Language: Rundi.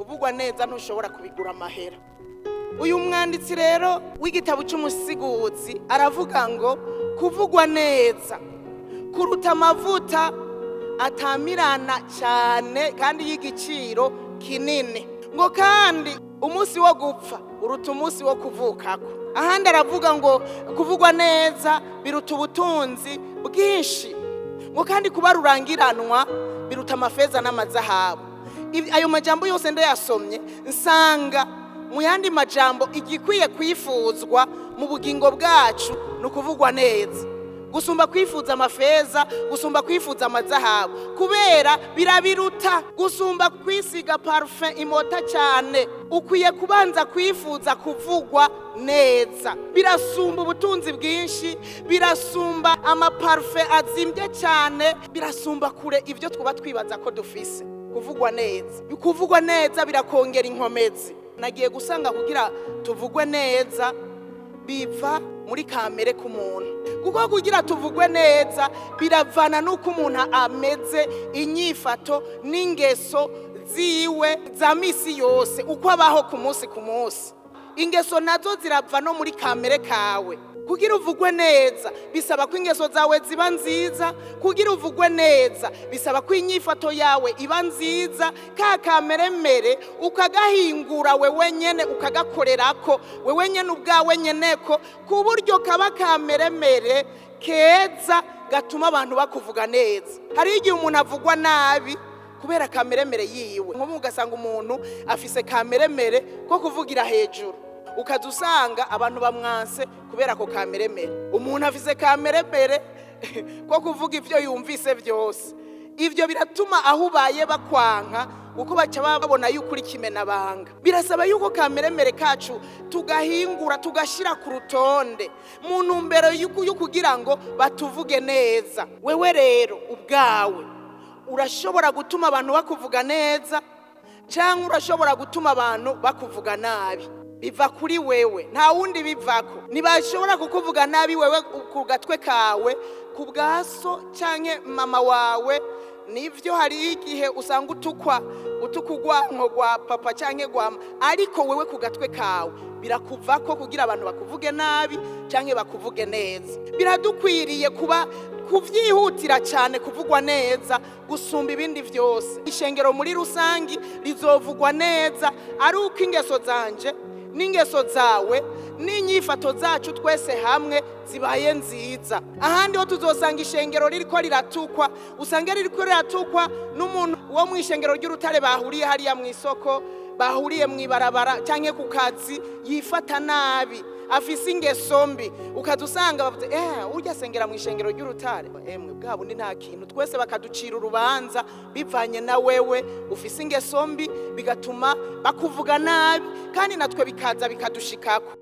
kuvugwa neza ntushobora kubigura amahera. Uyu mwanditsi rero w'igitabo cy'umusiguzi aravuga ngo kuvugwa neza kuruta amavuta atamirana cyane kandi y'igiciro kinini, ngo kandi umunsi wo gupfa uruta umunsi wo kuvukako. Ahandi aravuga ngo kuvugwa neza biruta ubutunzi bwinshi, ngo kandi kuba rurangiranwa biruta amafeza n'amazahabu. Ayo majambo yose ndayasomye nsanga mu yandi majambo igikwiye kwifuzwa mu bugingo bwacu no kuvugwa neza, gusumba kwifuza amafeza, gusumba kwifuza amazahabu, kubera birabiruta. Gusumba kwisiga parfum imota cyane, ukwiye kubanza kwifuza kuvugwa neza. Birasumba ubutunzi bwinshi, birasumba amaparfum azimbye cyane, birasumba kure ibyo twuba twibaza ko dufise. Kuvugwa neza, kuvugwa neza birakongera inkomezi. Nagiye gusanga kugira tuvugwe neza biva muri kamere k'umuntu, kuko kugira tuvugwe neza biravana nuko umuntu ameze, inyifato n'ingeso ziwe za misi yose, uko abaho ku munsi ku munsi. Ingeso nazo zirava no muri kamere kawe. Kugira uvugwe neza bisaba ko ingeso zawe ziba nziza, kugira uvugwe neza bisaba ko inyifato yawe iba nziza, ka kameremere ukagahingura wewe nyene ukagakorerako wewe nyene ubwawe nyeneko, ku buryo kaba kameremere keza gatuma abantu bakuvuga neza. Hari igihe umuntu avugwa nabi kubera kameremere yiwe, nko mugasanga umuntu afise kameremere ko kuvugira hejuru, ukadusanga abantu bamwanse kubera ko kameremere. Umuntu afise kameremere ko kuvuga ivyo yumvise byose. Ivyo biratuma aho ubaye bakwanka, uko baca babona yuko uri kimena banga. Birasaba yuko kameremere kacu tugahingura, tugashira ku rutonde mu ntumbero yo kugira ngo batuvuge neza. Wewe rero ubwawe urashobora gutuma abantu bakuvuga neza, cyangwa urashobora gutuma abantu bakuvuga nabi. Biva kuri wewe, nta wundi bivako. Nibashobora kukuvuga nabi wewe ku gatwe kawe, ku bwaso canke mama wawe, nivyo hari igihe usanga utukugwa nko gwa papa canke gwa, ariko wewe ku gatwe kawe birakuvako kugira abantu bakuvuge nabi canke bakuvuge neza. Biradukwiriye kuvyihutira cyane kuvugwa neza gusumba ibindi vyose. Ishengero muri rusangi rizovugwa neza ari uko ingeso zanje n'ingeso zawe n'inyifato zacu twese hamwe zibaye nziza. Ahandi ho tuzosanga ishengero ririko riratukwa, usanga ririko riratukwa n'umuntu wo mu ishengero ry'urutare bahuriye hariya mu isoko, bahuriye mu ibarabara canke ku kazi, yifata nabi, afise ingeso mbi, ukadusanga bavuze urya sengera mu ishengero ry'urutare. Emwe bwabo ndi nta kintu, twese bakaducira urubanza bivanye na wewe ufise ingeso mbi, bigatuma bakuvuga nabi, kandi natwe bikaza bikadushikako.